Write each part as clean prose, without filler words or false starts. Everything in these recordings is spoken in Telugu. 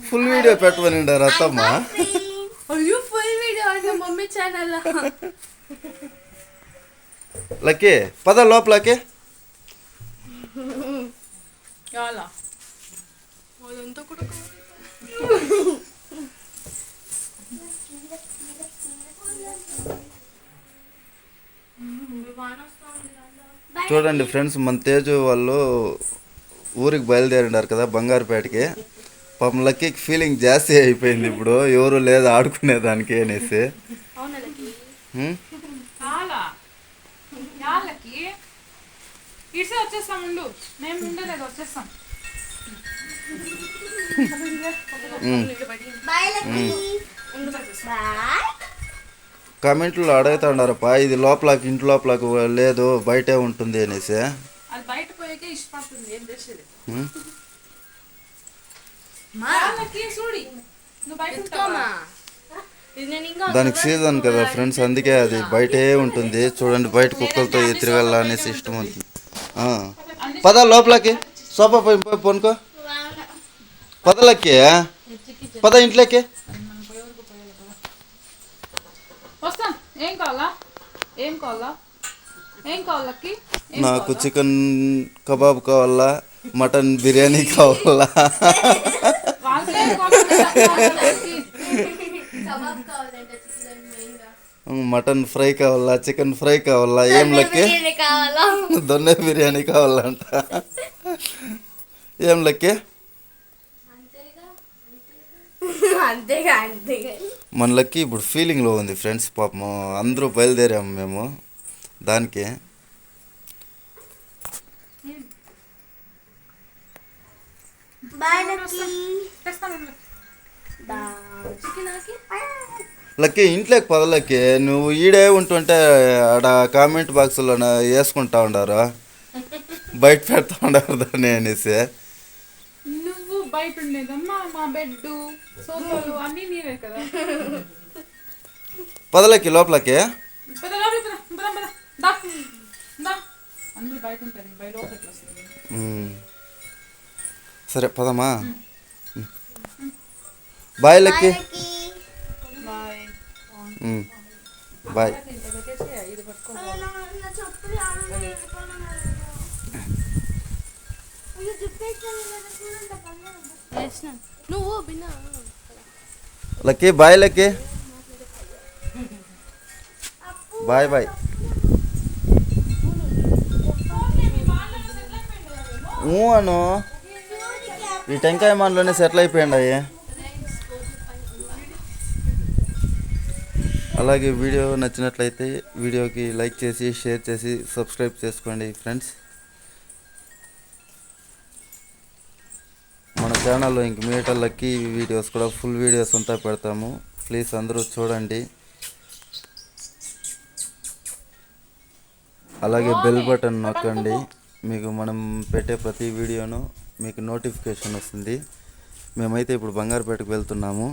ఫుల్ వీడియో పెట్టమనిండారు అత్తమ్మ. అయ్యో ఫుల్ వీడియో అంటే మమ్మీ ఛానల్. లక్కీ పద లోపలకి. చూడండి ఫ్రెండ్స్, మన తేజు వాళ్ళు ఊరికి బయలుదేరినారు కదా బంగారుపేటకి. పాపం లక్కీకి ఫీలింగ్ జాస్తి అయిపోయింది ఇప్పుడు, ఎవరు లేదు ఆడుకునేదానికి అనేసి. కామెంట్లో అడుగుతాడారప్పా, ఇది లోపలకి ఇంటి లోపలకి లేదు బయటే ఉంటుంది అనేసి. దానికి సీజన్ కదా ఫ్రెండ్స్, అందుకే అది బయటే ఉంటుంది. చూడండి బయట కుక్కలతో తిరగాల అనేసి ఇష్టం అవుతుంది. పద లోపలకి, సోఫా పోయి పొనుకో. పదలకి పద ఇంట్లోకి. నాకు చికెన్ కబాబ్ కావాలా, మటన్ బిర్యానీ కావాలా, మటన్ ఫ్రై కావాలా, చికెన్ ఫ్రై కావాలా, ఏం లక్కి దొన్నె బిర్యానీ కావాలంట. ఏం లక్కి మన లక్కి ఇప్పుడు ఫీలింగ్లో ఉంది ఫ్రెండ్స్. పాపం అందరూ బయలుదేరాము మేము దానికి. లక్కీ ఇంట్లోకి పదలకి, నువ్వు ఈడే ఉంటుంటే ఆడ కామెంట్ బాక్స్లో వేసుకుంటా ఉండారు, బయట పెడతా ఉండారు దాన్ని అనేసి. నువ్వు బయట ఉండేదమ్మా, మా బెడ్ సోఫాలు అన్నీ నీవే కదా. పదలకి లోపలకి. సరే పదమ్మా. Bye Lucky. Bye. Lucky bye. Lucky bye bye. అను ఈ టెంకాయ మానలోనే సెటిల్ అయిపోయింది. అలాగే వీడియో నచ్చినట్లయితే వీడియోకి లైక్ చేసి షేర్ చేసి సబ్స్క్రైబ్ చేసుకోండి ఫ్రెండ్స్. మన ఛానల్లో ఇంక మీట లక్కీ వీడియోస్ కూడా ఫుల్ వీడియోస్ అంతా పెడతాము. ప్లీజ్ అందరూ చూడండి. అలాగే బెల్ బటన్ నొక్కండి, మీకు మనం పెట్టే ప్రతి వీడియోను మీకు నోటిఫికేషన్ వస్తుంది. మేమైతే ఇప్పుడు బంగారుపేటకు వెళ్తున్నాము.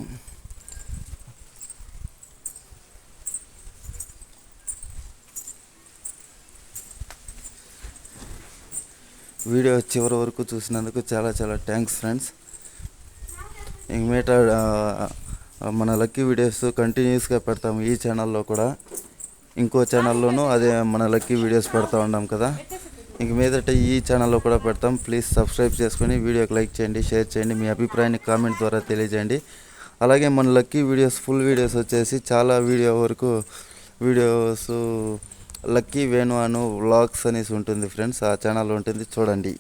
వీడియో చివరి వరకు చూసినందుకు చాలా చాలా థ్యాంక్స్ ఫ్రెండ్స్. ఇంక మీట మన లక్కీ వీడియోస్ కంటిన్యూస్గా పెడతాము ఈ ఛానల్లో కూడా. ఇంకో ఛానల్లోనూ అదే మన లక్కీ వీడియోస్ పెడతా ఉన్నాం కదా, ఇంక మీదట ఈ ఛానల్లో కూడా పెడతాం. ప్లీజ్ సబ్స్క్రైబ్ చేసుకొని వీడియోకి లైక్ చేయండి, షేర్ చేయండి, మీ అభిప్రాయాన్ని కామెంట్ ద్వారా తెలియజేయండి. అలాగే మన లక్కీ వీడియోస్ ఫుల్ వీడియోస్ వచ్చేసి చాలా వీడియోస్ లక్కీ వేణు అను వ్లాగ్స్ అనేసి ఉంటుంది ఫ్రెండ్స్, ఆ ఛానల్ ఉంటుంది చూడండి.